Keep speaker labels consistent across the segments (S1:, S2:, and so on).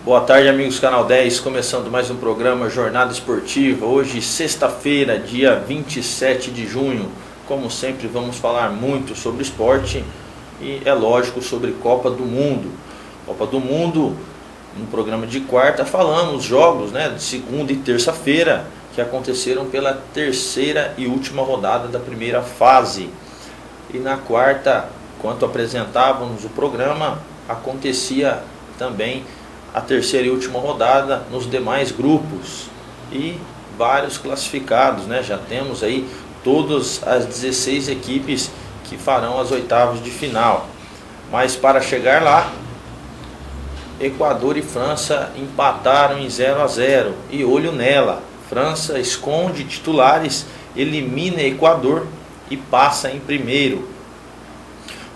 S1: Boa tarde, amigos do Canal 10, começando mais um programa Jornada Esportiva. Hoje, sexta-feira, dia 27 de junho. Como sempre, vamos falar muito sobre esporte e, é lógico, sobre Copa do Mundo. Copa do Mundo, no programa de quarta, falamos jogos, de segunda e terça-feira, que aconteceram pela terceira e última rodada da primeira fase. E na quarta, enquanto apresentávamos o programa, acontecia também a terceira e última rodada nos demais grupos e vários classificados, Já temos aí todas as 16 equipes que farão as oitavas de final. Mas para chegar lá, Equador e França empataram em 0-0 e olho nela. França esconde titulares, elimina Equador e passa em primeiro.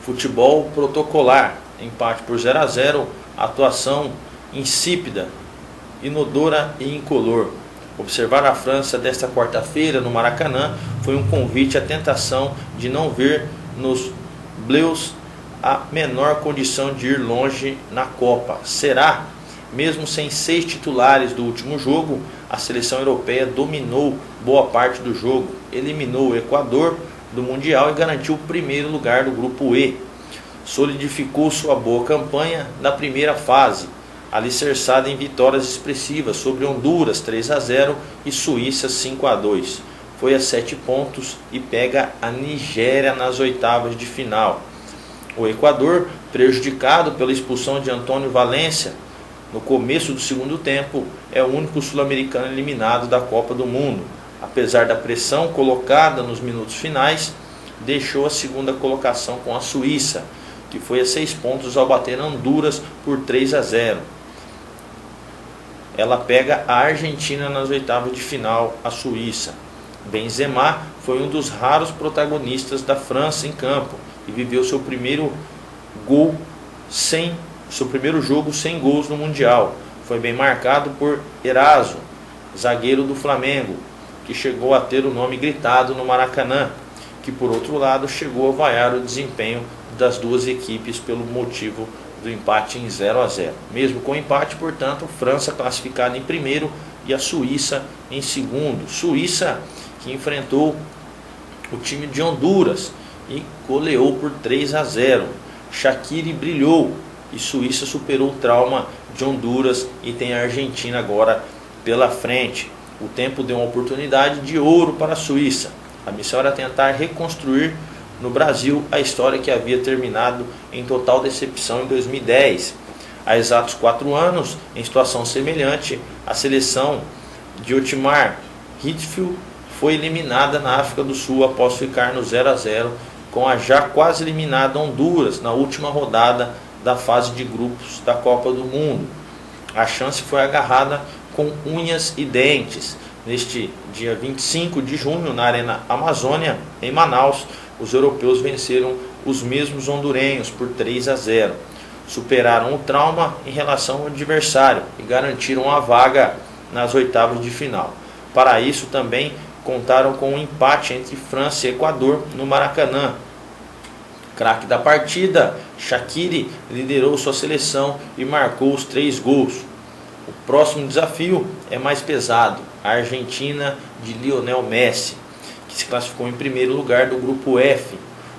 S1: Futebol protocolar, empate por 0-0, atuação insípida, inodora e incolor. Observar a França desta quarta-feira no Maracanã foi um convite à tentação de não ver nos Bleus a menor condição de ir longe na Copa. Será? Mesmo sem 6 titulares do último jogo, a seleção europeia dominou boa parte do jogo, eliminou o Equador do Mundial e garantiu o primeiro lugar do grupo E. Solidificou sua boa campanha na primeira fase, alicerçada em vitórias expressivas sobre Honduras 3-0 e Suíça 5-2. Foi a 7 pontos e pega a Nigéria nas oitavas de final. O Equador, prejudicado pela expulsão de Antônio Valência no começo do segundo tempo, é o único sul-americano eliminado da Copa do Mundo. Apesar da pressão colocada nos minutos finais, deixou a segunda colocação com a Suíça, que foi a 6 pontos ao bater Honduras por 3-0. Ela pega a Argentina nas oitavas de final, a Suíça. Benzema foi um dos raros protagonistas da França em campo e viveu seu primeiro jogo sem gols no Mundial. Foi bem marcado por Eraso, zagueiro do Flamengo, que chegou a ter o nome gritado no Maracanã, que por outro lado chegou a vaiar o desempenho das duas equipes pelo motivo do empate em 0-0. Mesmo com empate, portanto, França classificada em primeiro e a Suíça em segundo. Suíça que enfrentou o time de Honduras e goleou por 3-0. Shaqiri brilhou e Suíça superou o trauma de Honduras e tem a Argentina agora pela frente. O tempo deu uma oportunidade de ouro para a Suíça. A missão era tentar reconstruir no Brasil a história que havia terminado em total decepção em 2010. Há exatos 4 anos, em situação semelhante, a seleção de Otmar Hitzfeld foi eliminada na África do Sul após ficar no 0-0 com a já quase eliminada Honduras na última rodada da fase de grupos da Copa do Mundo. A chance foi agarrada com unhas e dentes. Neste dia 25 de junho, na Arena Amazônia, em Manaus, os europeus venceram os mesmos hondurenhos por 3-0. Superaram o trauma em relação ao adversário e garantiram a vaga nas oitavas de final. Para isso também contaram com um empate entre França e Equador no Maracanã. Craque da partida, Shaqiri liderou sua seleção e marcou os 3 gols. O próximo desafio é mais pesado, a Argentina de Lionel Messi, que se classificou em primeiro lugar do grupo F.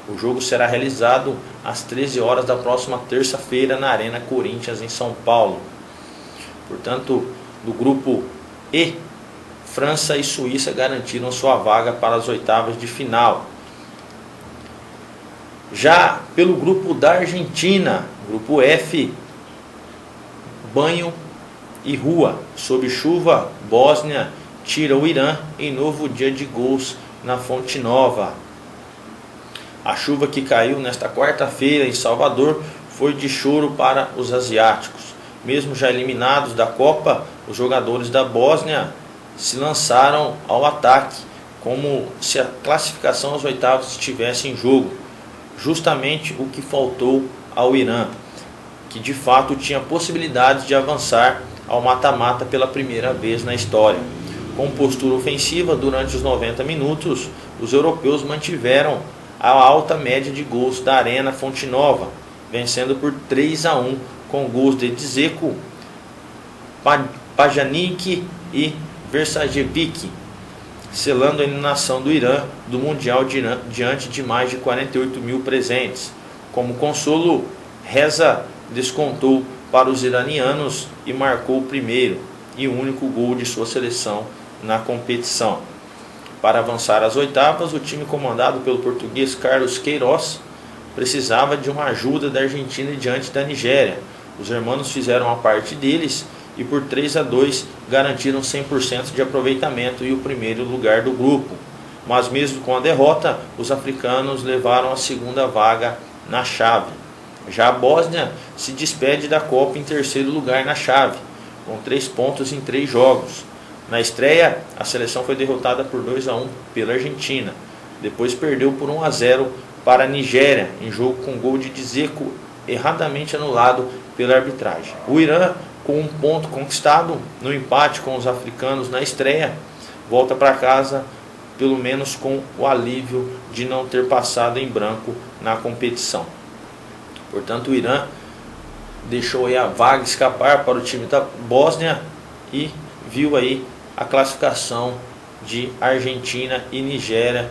S1: O jogo será realizado às 13 horas da próxima terça-feira na Arena Corinthians, em São Paulo. Portanto, do grupo E, França e Suíça garantiram sua vaga para as oitavas de final. Já pelo grupo da Argentina, grupo F, banho e rua. Sob chuva, Bósnia tira o Irã em novo dia de gols na Fonte Nova. A chuva que caiu nesta quarta-feira em Salvador foi de choro para os asiáticos. Mesmo já eliminados da Copa, os jogadores da Bósnia se lançaram ao ataque, como se a classificação às oitavas estivesse em jogo. Justamente o que faltou ao Irã, que de fato tinha possibilidades de avançar ao mata-mata pela primeira vez na história. Com postura ofensiva durante os 90 minutos, os europeus mantiveram a alta média de gols da Arena Fonte Nova, vencendo por 3-1 com gols de Dzeko Pajanik e Versajevic, selando a eliminação do Irã do Mundial diante de mais de 48 mil presentes. Como consolo, Reza descontou para os iranianos e marcou o primeiro e único gol de sua seleção na competição. Para avançar às oitavas, o time comandado pelo português Carlos Queiroz precisava de uma ajuda da Argentina diante da Nigéria. Os hermanos fizeram a parte deles e por 3-2 garantiram 100% de aproveitamento e o primeiro lugar do grupo. Mas mesmo com a derrota, os africanos levaram a segunda vaga na chave. Já a Bósnia se despede da Copa em terceiro lugar na chave, com 3 pontos em 3 jogos. Na estreia, a seleção foi derrotada por 2-1 pela Argentina. Depois perdeu por 1-0 para a Nigéria, em jogo com gol de Dzeko erradamente anulado pela arbitragem. O Irã, com 1 ponto conquistado no empate com os africanos na estreia, volta para casa pelo menos com o alívio de não ter passado em branco na competição. Portanto, o Irã deixou aí a vaga escapar para o time da Bósnia e viu aí a classificação de Argentina e Nigéria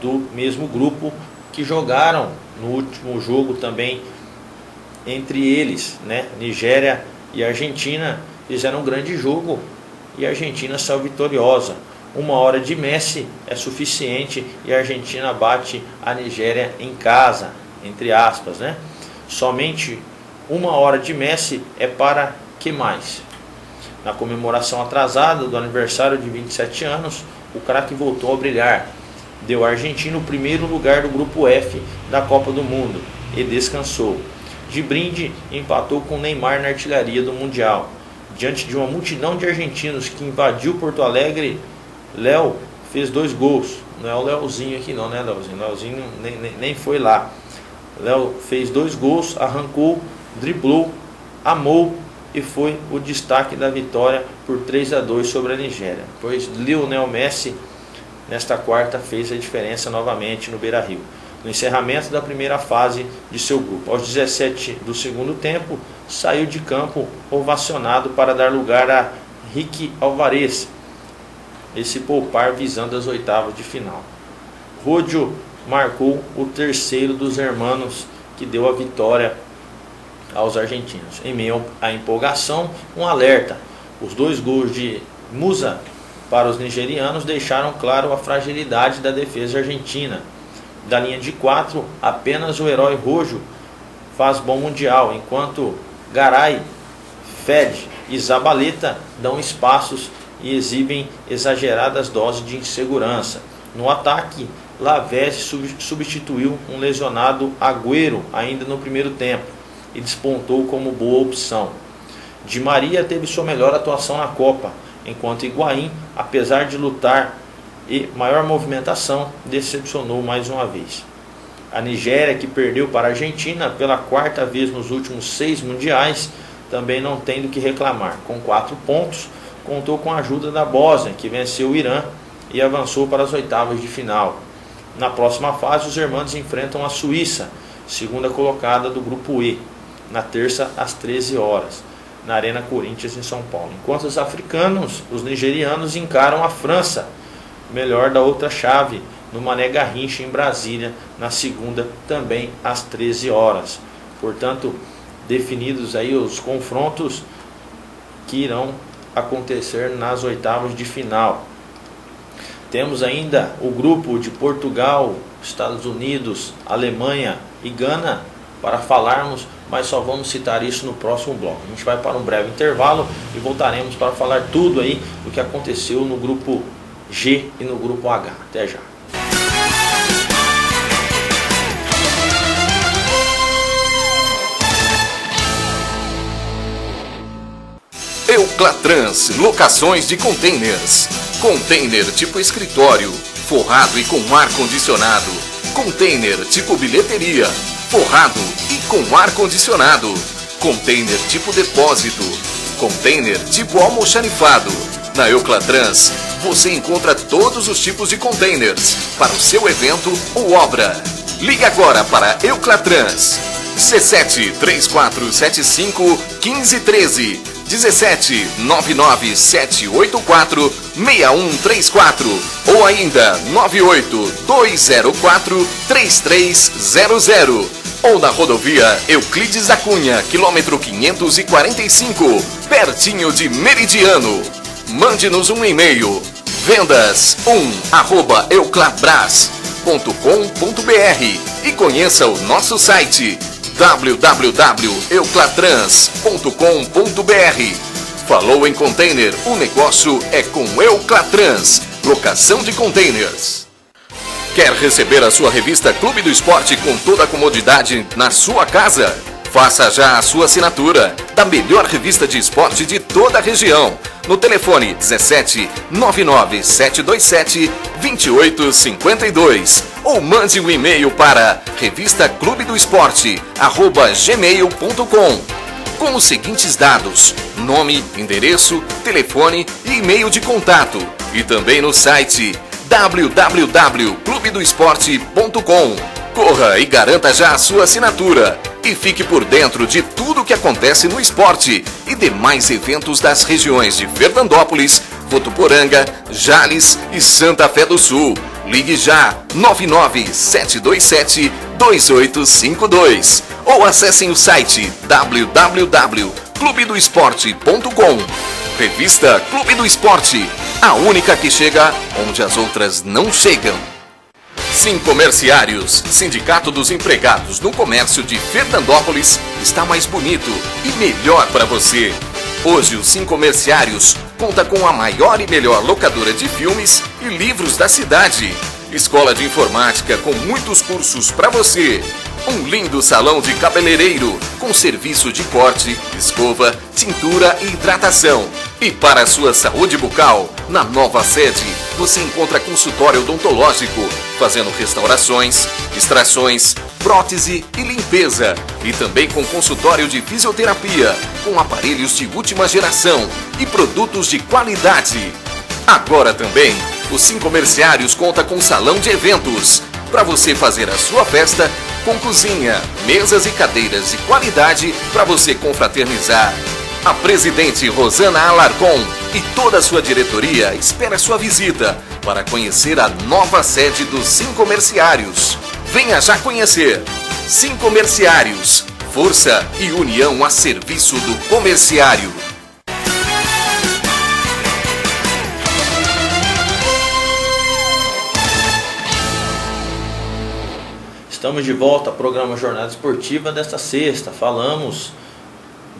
S1: do mesmo grupo, que jogaram no último jogo também entre eles, né? Nigéria e Argentina fizeram um grande jogo e a Argentina saiu vitoriosa. 1 hora de Messi é suficiente e a Argentina bate a Nigéria em casa, entre aspas, né? Somente 1 hora de Messi é para que mais? Na comemoração atrasada do aniversário de 27 anos, o craque voltou a brilhar. Deu à Argentina o primeiro lugar do grupo F da Copa do Mundo e descansou. De brinde, empatou com Neymar na artilharia do Mundial. Diante de uma multidão de argentinos que invadiu Porto Alegre, Léo fez 2 gols. Não é o Léozinho aqui não, né, Léozinho? Léozinho nem foi lá. Léo fez 2 gols, arrancou, driblou, amou e foi o destaque da vitória por 3-2 sobre a Nigéria. Pois Lionel Messi, nesta quarta, fez a diferença novamente no Beira-Rio, no encerramento da primeira fase de seu grupo. Aos 17 do segundo tempo, saiu de campo ovacionado para dar lugar a Ricky Alvarez e se poupar visando as oitavas de final. Rodio marcou o terceiro dos hermanos, que deu a vitória aos argentinos. Em meio à empolgação, um alerta: os 2 gols de Musa para os nigerianos deixaram claro a fragilidade da defesa argentina. Da linha de 4, apenas o herói Rojo faz bom mundial, enquanto Garay, Fed e Zabaleta dão espaços e exibem exageradas doses de insegurança. No ataque, Lavezzi substituiu um lesionado Agüero ainda no primeiro tempo e despontou como boa opção. Di Maria teve sua melhor atuação na Copa, enquanto Higuaín, apesar de lutar e maior movimentação, decepcionou mais uma vez. A Nigéria, que perdeu para a Argentina pela 4ª vez nos últimos 6 mundiais, também não tem do que reclamar. Com 4 pontos, contou com a ajuda da Bósnia, que venceu o Irã e avançou para as oitavas de final. Na próxima fase, os hermanos enfrentam a Suíça, segunda colocada do grupo E, na terça às 13 horas, na Arena Corinthians em São Paulo. Enquanto os nigerianos encaram a França, melhor da outra chave, no Mané Garrincha em Brasília, na segunda, também às 13 horas. Portanto, definidos aí os confrontos que irão acontecer nas oitavas de final. Temos ainda o grupo de Portugal, Estados Unidos, Alemanha e Gana para falarmos, mas só vamos citar isso no próximo bloco. A gente vai para um breve intervalo e voltaremos para falar tudo aí do que aconteceu no grupo G e no grupo H. Até já.
S2: Euclatrans, locações de containers. Container tipo escritório, forrado e com ar-condicionado. Container tipo bilheteria, forrado e com ar-condicionado. Container tipo depósito. Container tipo almoxarifado. Na Euclatrans, você encontra todos os tipos de containers para o seu evento ou obra. Ligue agora para Euclatrans. C7 3475 1513. 17 99784 6134 ou ainda 98 204 3300 ou na rodovia Euclides da Cunha, quilômetro 545, pertinho de Meridiano. Mande-nos um e-mail vendas1@euclabras.com.br e conheça o nosso site www.euclatrans.com.br. Falou em container, o negócio é com Euclatrans, locação de containers. Quer receber a sua revista Clube do Esporte com toda a comodidade na sua casa? Faça já a sua assinatura da melhor revista de esporte de toda a região. No telefone 17 99 727 2852 ou mande um e-mail para revistaclubedoesporte@gmail.com com os seguintes dados: nome, endereço, telefone e e-mail de contato, e também no site www.clubedoesporte.com. Corra e garanta já a sua assinatura e fique por dentro de tudo o que acontece no esporte e demais eventos das regiões de Fernandópolis, Votuporanga, Jales e Santa Fé do Sul. Ligue já 997272852 ou acessem o site www.clubedoesporte.com. Revista Clube do Esporte, a única que chega onde as outras não chegam. Sincomerciários, Sindicato dos Empregados no Comércio de Fernandópolis, está mais bonito e melhor para você. Hoje o Sincomerciários conta com a maior e melhor locadora de filmes e livros da cidade. Escola de informática com muitos cursos para você. Um lindo salão de cabeleireiro com serviço de corte, escova, tintura e hidratação. E para a sua saúde bucal, na nova sede, você encontra consultório odontológico, fazendo restaurações, extrações, prótese e limpeza. E também com consultório de fisioterapia, com aparelhos de última geração e produtos de qualidade. Agora também, o Sincomerciários conta com salão de eventos, para você fazer a sua festa com cozinha, mesas e cadeiras de qualidade para você confraternizar. A presidente Rosana Alarcon e toda a sua diretoria espera sua visita para conhecer a nova sede dos Sincomerciários. Venha já conhecer. Sincomerciários, força e união a serviço do comerciário.
S1: Estamos de volta ao programa Jornada Esportiva desta sexta. Falamos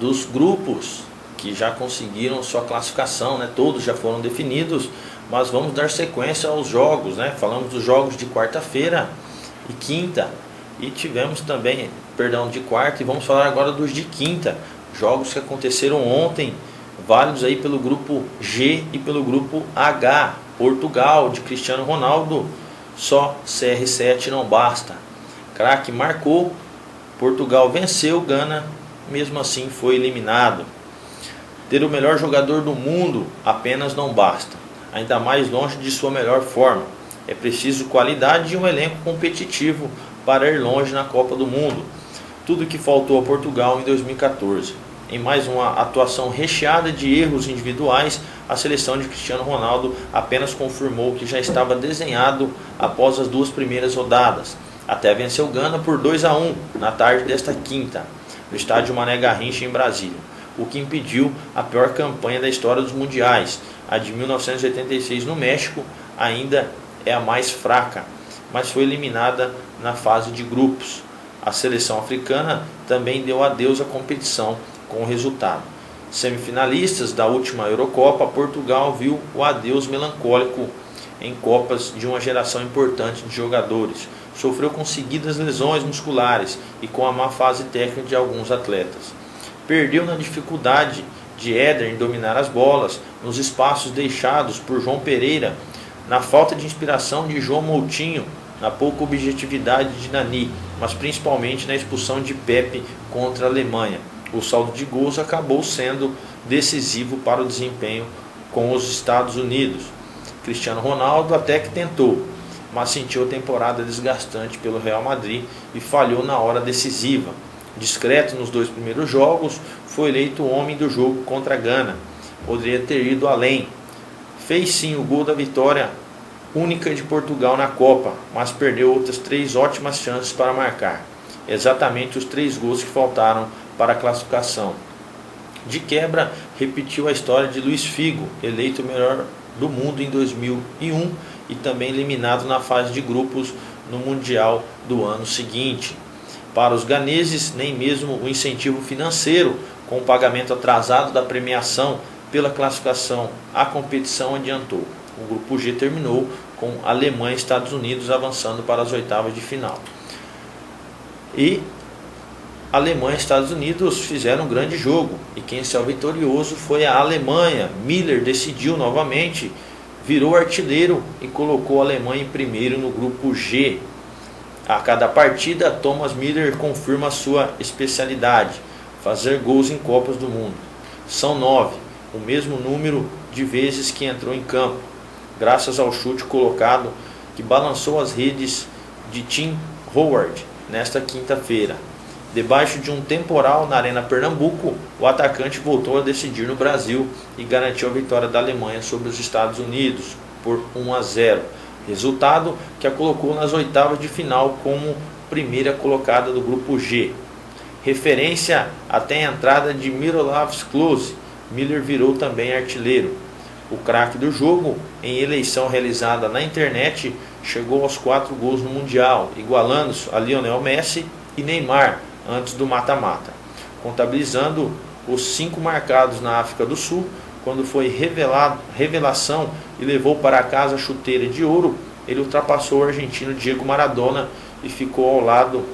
S1: dos grupos que já conseguiram sua classificação, né? Todos já foram definidos, mas vamos dar sequência aos jogos, né? Falamos dos jogos de quarta-feira e quinta, e tivemos também, de quarta, e vamos falar agora dos de quinta, jogos que aconteceram ontem, válidos aí pelo grupo G e pelo grupo H. Portugal, de Cristiano Ronaldo, só CR7 não basta. Craque marcou, Portugal venceu, Gana mesmo assim foi eliminado. Ter o melhor jogador do mundo apenas não basta, ainda mais longe de sua melhor forma. É preciso qualidade e um elenco competitivo para ir longe na Copa do Mundo. Tudo que faltou a Portugal em 2014. Em mais uma atuação recheada de erros individuais, a seleção de Cristiano Ronaldo apenas confirmou o que já estava desenhado após as duas primeiras rodadas. Até venceu Gana por 2-1 na tarde desta quinta, no estádio Mané Garrincha, em Brasília, o que impediu a pior campanha da história dos mundiais. A de 1986 no México ainda é a mais fraca, mas foi eliminada na fase de grupos. A seleção africana também deu adeus à competição com o resultado. Semifinalistas da última Eurocopa, Portugal viu o adeus melancólico em Copas de uma geração importante de jogadores. Sofreu com seguidas lesões musculares e com a má fase técnica de alguns atletas. Perdeu na dificuldade de Éder em dominar as bolas, nos espaços deixados por João Pereira, na falta de inspiração de João Moutinho, na pouca objetividade de Nani, mas principalmente na expulsão de Pepe contra a Alemanha. O saldo de gols acabou sendo decisivo para o desempenho com os Estados Unidos. Cristiano Ronaldo até que tentou, mas sentiu a temporada desgastante pelo Real Madrid e falhou na hora decisiva. discreto nos 2 primeiros jogos, foi eleito o homem do jogo contra a Gana. Poderia ter ido além. Fez sim o gol da vitória única de Portugal na Copa, mas perdeu outras 3 ótimas chances para marcar. Exatamente os 3 gols que faltaram para a classificação. De quebra, repetiu a história de Luís Figo, eleito o melhor do mundo em 2001 e também eliminado na fase de grupos no Mundial do ano seguinte. Para os ganeses, nem mesmo o incentivo financeiro, com o pagamento atrasado da premiação pela classificação à competição, adiantou. O grupo G terminou com Alemanha e Estados Unidos avançando para as oitavas de final. E Alemanha e Estados Unidos fizeram um grande jogo, e quem saiu vitorioso foi a Alemanha. Müller decidiu novamente, virou artilheiro e colocou a Alemanha em primeiro no grupo G. A cada partida, Thomas Müller confirma sua especialidade, fazer gols em Copas do Mundo. São 9, o mesmo número de vezes que entrou em campo, graças ao chute colocado que balançou as redes de Tim Howard nesta quinta-feira. Debaixo de um temporal na Arena Pernambuco, o atacante voltou a decidir no Brasil e garantiu a vitória da Alemanha sobre os Estados Unidos por 1-0. Resultado que a colocou nas oitavas de final como primeira colocada do grupo G. Referência até a entrada de Miroslav Klose, Müller virou também artilheiro. O craque do jogo, em eleição realizada na internet, chegou aos 4 gols no Mundial, igualando a Lionel Messi e Neymar antes do mata-mata, contabilizando os 5 marcados na África do Sul, quando foi revelação e levou para casa a chuteira de ouro. Ele ultrapassou o argentino Diego Maradona e ficou ao lado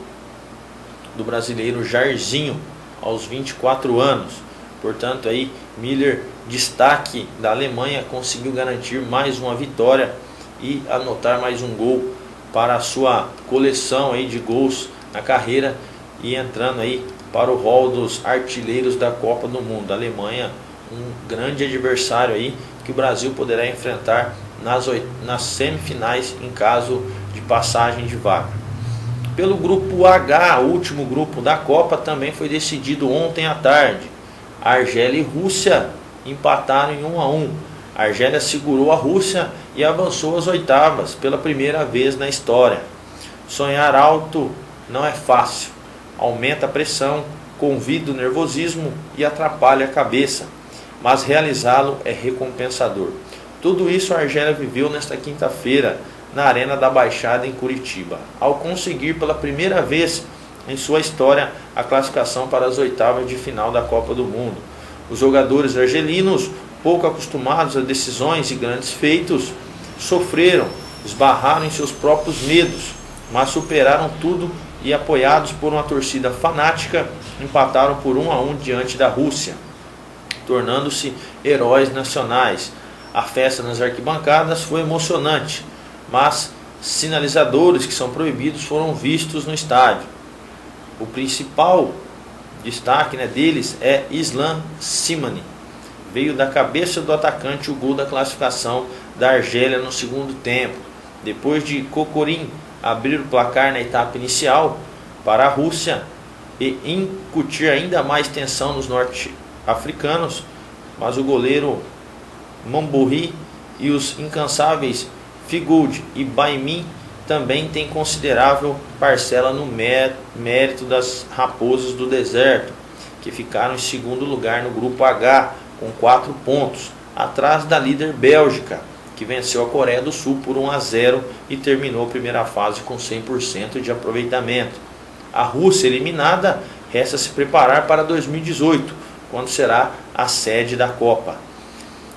S1: do brasileiro Jairzinho aos 24 anos. Portanto, aí Müller, destaque da Alemanha, conseguiu garantir mais uma vitória e anotar mais um gol para a sua coleção aí de gols na carreira, e entrando aí para o rol dos artilheiros da Copa do Mundo. A Alemanha, um grande adversário aí que o Brasil poderá enfrentar nas semifinais em caso de passagem de vaga. Pelo grupo H, o último grupo da Copa, também foi decidido ontem à tarde. A Argélia e Rússia empataram em 1-1. A Argélia segurou a Rússia e avançou às oitavas pela primeira vez na história. Sonhar alto não é fácil, aumenta a pressão, convida o nervosismo e atrapalha a cabeça, mas realizá-lo é recompensador. Tudo isso a Argélia viveu nesta quinta-feira na Arena da Baixada em Curitiba, ao conseguir pela primeira vez em sua história a classificação para as oitavas de final da Copa do Mundo. Os jogadores argelinos, pouco acostumados a decisões e grandes feitos, sofreram, esbarraram em seus próprios medos, mas superaram tudo e, apoiados por uma torcida fanática, empataram por 1-1 diante da Rússia, tornando-se heróis nacionais. A festa nas arquibancadas foi emocionante, mas sinalizadores que são proibidos foram vistos no estádio. O principal destaque deles é Islam Slimani. Veio da cabeça do atacante o gol da classificação da Argélia no segundo tempo, depois de Kokorin abrir o placar na etapa inicial para a Rússia e incutir ainda mais tensão nos norte-africanos, mas o goleiro Mambouri e os incansáveis Figoud e Baimi também têm considerável parcela no mérito das Raposas do Deserto, que ficaram em segundo lugar no grupo H com 4 pontos, atrás da líder Bélgica, que venceu a Coreia do Sul por 1-0 e terminou a primeira fase com 100% de aproveitamento. A Rússia eliminada, resta se preparar para 2018, quando será a sede da Copa.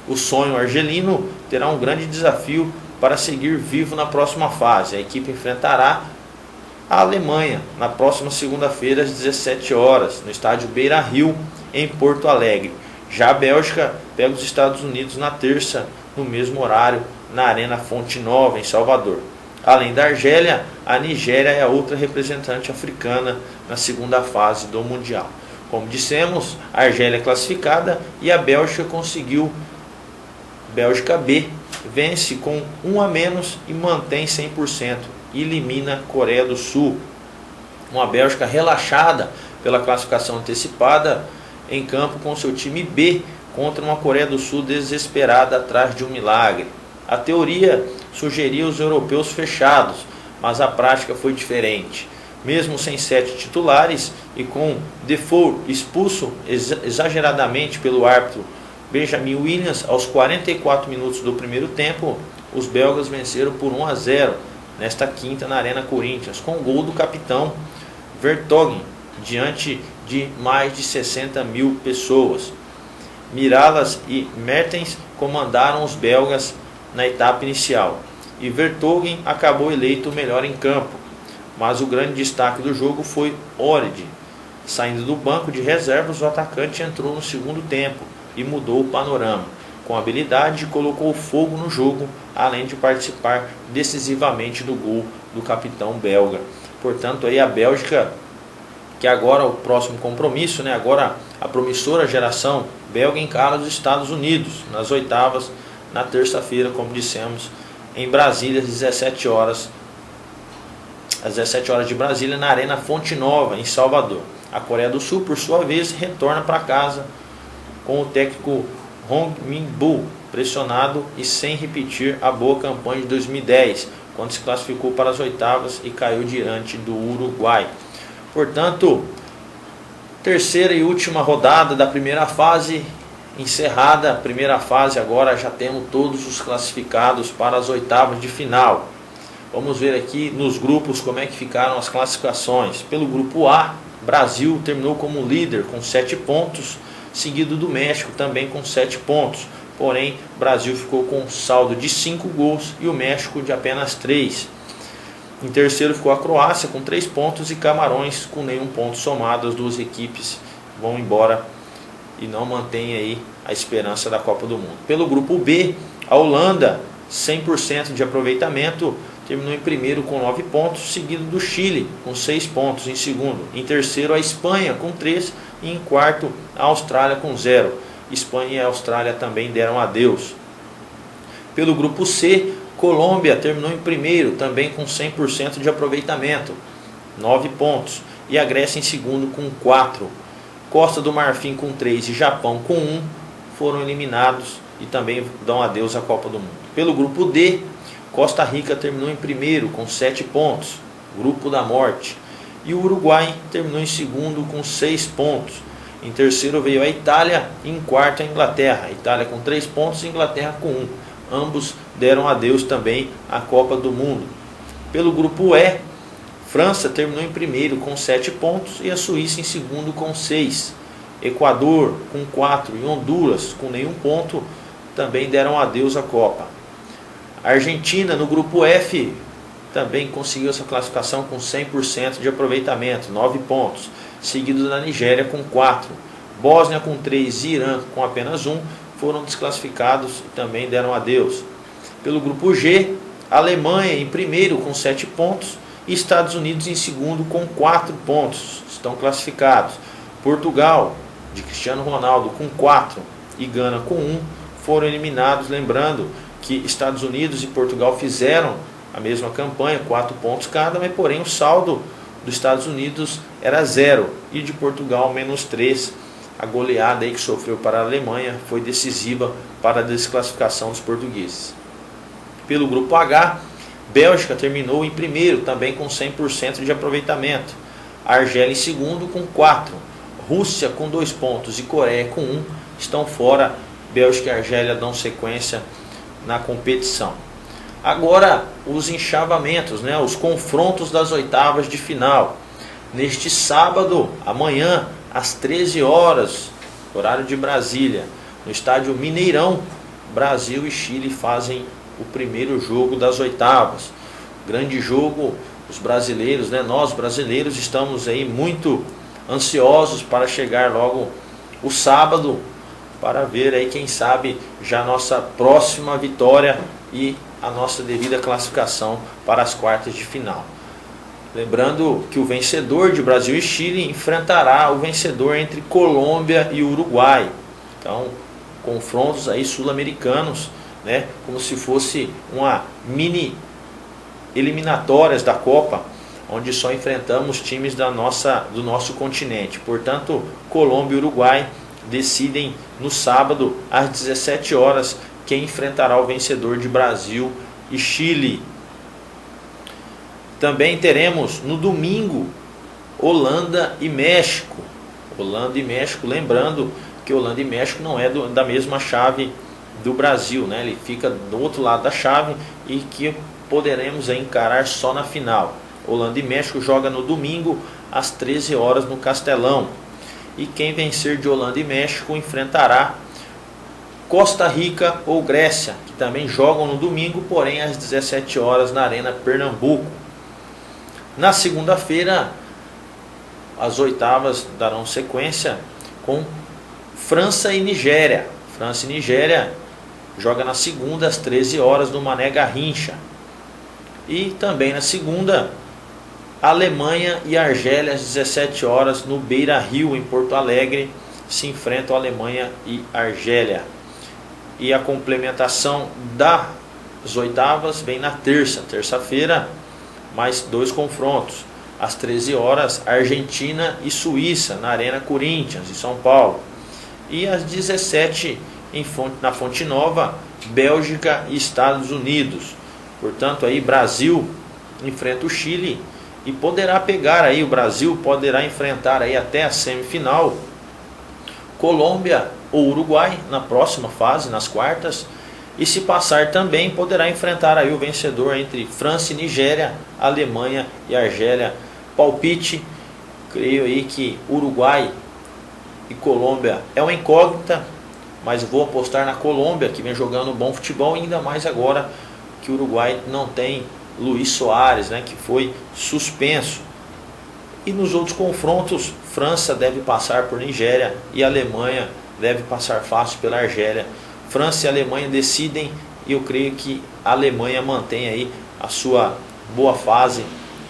S1: O sonho argelino terá um grande desafio para seguir vivo na próxima fase. A equipe enfrentará a Alemanha na próxima segunda-feira às 17 horas, no estádio Beira-Rio, em Porto Alegre. Já a Bélgica pega os Estados Unidos na terça, no mesmo horário, na Arena Fonte Nova, em Salvador. Além da Argélia, a Nigéria é a outra representante africana na segunda fase do Mundial. Como dissemos, a Argélia é classificada e a Bélgica conseguiu. Bélgica B vence com 1 a menos e mantém 100%, e elimina a Coreia do Sul. Uma Bélgica relaxada pela classificação antecipada em campo com seu time B contra uma Coreia do Sul desesperada atrás de um milagre. A teoria sugeria os europeus fechados, mas a prática foi diferente. Mesmo sem 7 titulares e com Defoe expulso exageradamente pelo árbitro Benjamin Williams aos 44 minutos do primeiro tempo, os belgas venceram por 1-0 nesta quinta na Arena Corinthians, com gol do capitão Vertonghen, diante de mais de 60 mil pessoas. Miralas e Mertens comandaram os belgas na etapa inicial, e Vertonghen acabou eleito o melhor em campo. Mas o grande destaque do jogo foi Origi. Saindo do banco de reservas, o atacante entrou no segundo tempo e mudou o panorama. Com habilidade, colocou fogo no jogo, além de participar decisivamente do gol do capitão belga. Portanto, aí a Bélgica, que agora o próximo compromisso, né, agora a promissora geração belga encara os Estados Unidos nas oitavas, na terça-feira, como dissemos, em Brasília, às 17 horas de Brasília, na Arena Fonte Nova, em Salvador. A Coreia do Sul, por sua vez, retorna para casa com o técnico Hong Min-boo pressionado e sem repetir a boa campanha de 2010, quando se classificou para as oitavas e caiu diante do Uruguai. Portanto, terceira e última rodada da primeira fase encerrada. A primeira fase agora já temos todos os classificados para as oitavas de final. Vamos ver aqui nos grupos como é que ficaram as classificações. Pelo grupo A, Brasil terminou como líder com 7 pontos, seguido do México também com 7 pontos. Porém, Brasil ficou com um saldo de 5 gols e o México de apenas 3. Em terceiro ficou a Croácia com 3 pontos e Camarões com nenhum ponto somado. As duas equipes vão embora e não mantém aí a esperança da Copa do Mundo. Pelo grupo B, a Holanda, 100% de aproveitamento, terminou em primeiro com 9 pontos, seguido do Chile com 6 pontos em segundo. Em terceiro, a Espanha com 3 e em quarto, a Austrália com 0. Espanha e a Austrália também deram adeus. Pelo grupo C, Colômbia terminou em primeiro, também com 100% de aproveitamento, 9 pontos. E a Grécia em segundo com 4. Costa do Marfim com 3 e Japão com 1 foram eliminados e também dão adeus à Copa do Mundo. Pelo grupo D, Costa Rica terminou em primeiro com 7 pontos, grupo da morte. E o Uruguai terminou em segundo com 6 pontos. Em terceiro veio a Itália e em quarto a Inglaterra. A Itália com 3 pontos e a Inglaterra com 1. Ambos deram adeus também à Copa do Mundo. Pelo grupo E, França terminou em primeiro com 7 pontos e a Suíça em segundo com 6. Equador com 4 e Honduras com nenhum ponto também deram adeus à Copa. A Argentina no grupo F também conseguiu essa classificação com 100% de aproveitamento, 9 pontos, seguido da Nigéria com 4. Bósnia com 3 e Irã com apenas 1 foram desclassificados e também deram adeus. Pelo grupo G, a Alemanha em primeiro com 7 pontos e Estados Unidos em segundo com 4 pontos, estão classificados. Portugal, de Cristiano Ronaldo, com 4 e Gana com 1 foram eliminados, lembrando que Estados Unidos e Portugal fizeram a mesma campanha, 4 pontos cada, mas porém o saldo dos Estados Unidos era 0 e de Portugal menos 3. A goleada aí que sofreu para a Alemanha foi decisiva para a desclassificação dos portugueses. Pelo grupo H, Bélgica terminou em primeiro, também com 100% de aproveitamento. A Argélia em segundo com 4. Rússia com 2 pontos e Coreia com 1 estão fora. Bélgica e Argélia dão sequência na competição. Agora os enchavamentos, né, os confrontos das oitavas de final. Neste sábado, amanhã, às 13 horas, horário de Brasília, no estádio Mineirão, Brasil e Chile fazem o primeiro jogo das oitavas. Grande jogo, os brasileiros, né, nós brasileiros estamos aí muito ansiosos para chegar logo o sábado, para ver aí, quem sabe, já a nossa próxima vitória e a nossa devida classificação para as quartas de final. Lembrando que o vencedor de Brasil e Chile enfrentará o vencedor entre Colômbia e Uruguai. Então, confrontos aí sul-americanos, né, como se fosse uma mini eliminatórias da Copa. onde só enfrentamos times do nosso continente. Portanto, Colômbia e Uruguai decidem no sábado às 17 horas quem enfrentará o vencedor de Brasil e Chile. Também teremos no domingo Holanda e México. Holanda e México, lembrando que Holanda e México não é da mesma chave do Brasil, né? Ele fica do outro lado da chave e que poderemos encarar só na final. Holanda e México joga no domingo às 13 horas no Castelão. E quem vencer de Holanda e México enfrentará Costa Rica ou Grécia, que também jogam no domingo, porém às 17 horas na Arena Pernambuco. Na segunda-feira, as oitavas darão sequência com França e Nigéria. França e Nigéria joga na segunda às 13 horas no Mané Garrincha. E também na segunda, Alemanha e Argélia às 17 horas no Beira-Rio, em Porto Alegre, se enfrentam Alemanha e Argélia. E a complementação das oitavas vem na terça-feira, mais 2 confrontos. Às 13 horas, Argentina e Suíça, na Arena Corinthians, em São Paulo. E às 17, na Fonte Nova, Bélgica e Estados Unidos. Portanto, aí Brasil enfrenta o Chile e poderá pegar aí, o Brasil poderá enfrentar aí até a semifinal Colômbia ou Uruguai na próxima fase, nas quartas. E se passar também poderá enfrentar aí o vencedor entre França e Nigéria, Alemanha e Argélia. Palpite, creio aí que Uruguai e Colômbia é uma incógnita, mas vou apostar na Colômbia, que vem jogando bom futebol, ainda mais agora que o Uruguai não tem Luis Soares, né, que foi suspenso. E nos outros confrontos, França deve passar por Nigéria e Alemanha deve passar fácil pela Argélia. França e Alemanha decidem e eu creio que a Alemanha mantém aí a sua boa fase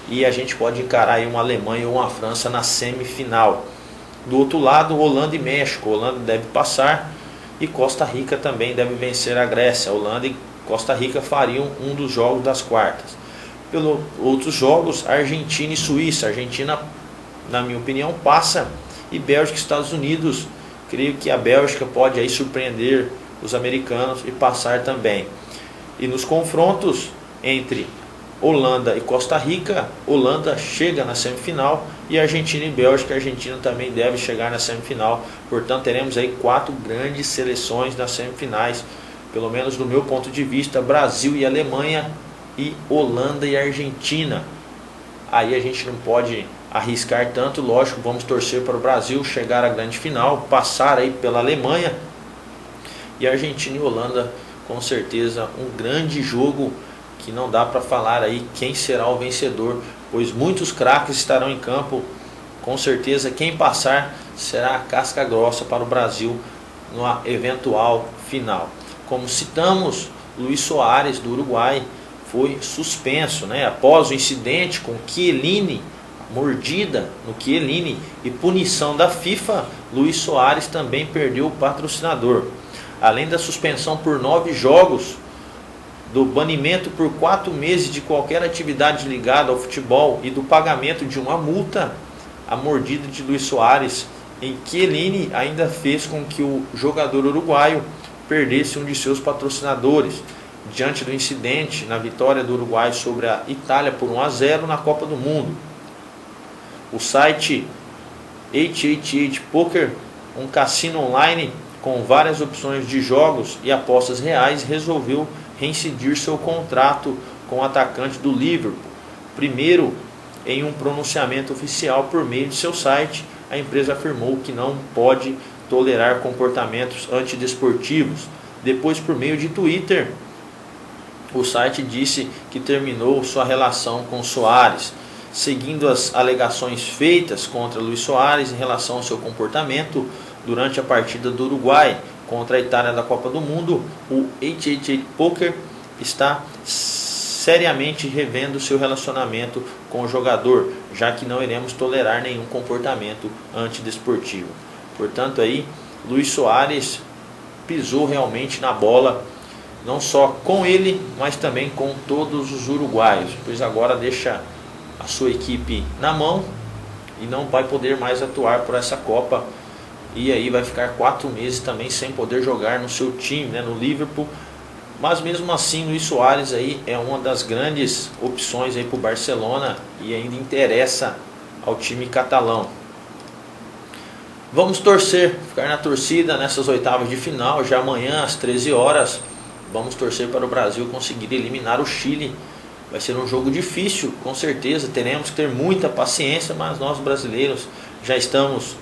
S1: e a gente pode encarar aí uma Alemanha ou uma França na semifinal. Do outro lado, Holanda e México. Holanda deve passar e Costa Rica também deve vencer a Grécia. Holanda e Costa Rica fariam um dos jogos das quartas. Pelos outros jogos, Argentina e Suíça. Argentina, na minha opinião, passa. E Bélgica e Estados Unidos. Creio que a Bélgica pode aí surpreender os americanos e passar também. E nos confrontos entre Holanda e Costa Rica, Holanda chega na semifinal e Argentina e Bélgica, a Argentina também deve chegar na semifinal. Portanto, teremos aí 4 grandes seleções nas semifinais, pelo menos do meu ponto de vista, Brasil e Alemanha e Holanda e Argentina. Aí a gente não pode arriscar tanto, lógico, vamos torcer para o Brasil chegar à grande final, passar aí pela Alemanha e Argentina e Holanda, com certeza um grande jogo que não dá para falar aí quem será o vencedor, pois muitos craques estarão em campo. Com certeza quem passar será a casca grossa para o Brasil na eventual final. Como citamos, Luis Soares do Uruguai foi suspenso, né? Após o incidente com Chiellini, mordida no Chiellini e punição da FIFA, Luis Soares também perdeu o patrocinador. Além da suspensão por 9 jogos, do banimento por 4 meses de qualquer atividade ligada ao futebol e do pagamento de uma multa, a mordida de Luis Soares em Chiellini ainda fez com que o jogador uruguaio perdesse um de seus patrocinadores, diante do incidente na vitória do Uruguai sobre a Itália por 1-0 na Copa do Mundo. O site 888 Poker, um cassino online com várias opções de jogos e apostas reais, resolveu reincidir seu contrato com o atacante do Liverpool. Primeiro, em um pronunciamento oficial por meio de seu site, a empresa afirmou que não pode tolerar comportamentos antidesportivos. Depois, por meio de Twitter, o site disse que terminou sua relação com Soares, seguindo as alegações feitas contra Luis Soares em relação ao seu comportamento durante a partida do Uruguai contra a Itália da Copa do Mundo. O 888 Poker está seriamente revendo seu relacionamento com o jogador, já que não iremos tolerar nenhum comportamento antidesportivo. Portanto, aí, Luis Soares pisou realmente na bola, não só com ele, mas também com todos os uruguaios, pois agora deixa a sua equipe na mão e não vai poder mais atuar por essa Copa. E aí vai ficar 4 meses também sem poder jogar no seu time, né, no Liverpool. Mas mesmo assim, Luis Soares aí é uma das grandes opções aí para o Barcelona e ainda interessa ao time catalão. Vamos torcer, ficar na torcida nessas oitavas de final, já amanhã às 13 horas. Vamos torcer para o Brasil conseguir eliminar o Chile. Vai ser um jogo difícil, com certeza, teremos que ter muita paciência, mas nós brasileiros já estamos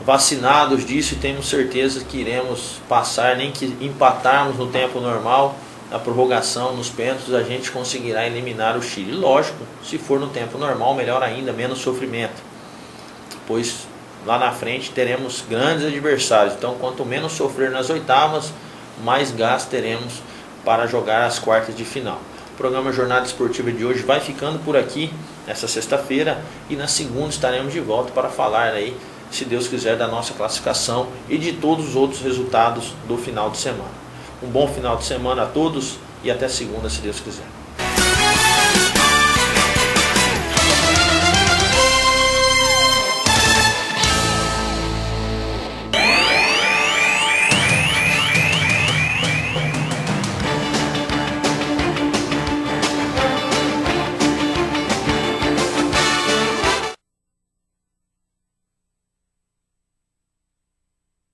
S1: vacinados disso e temos certeza que iremos passar, nem que empatarmos no tempo normal, na prorrogação, nos pênaltis, a gente conseguirá eliminar o Chile. Lógico, se for no tempo normal, melhor ainda, menos sofrimento, pois lá na frente teremos grandes adversários. Então, quanto menos sofrer nas oitavas, mais gás teremos para jogar as quartas de final. O programa Jornada Esportiva de hoje vai ficando por aqui, nessa sexta-feira, e na segunda estaremos de volta para falar aí, se Deus quiser, da nossa classificação e de todos os outros resultados do final de semana. Um bom final de semana a todos e até segunda, se Deus quiser.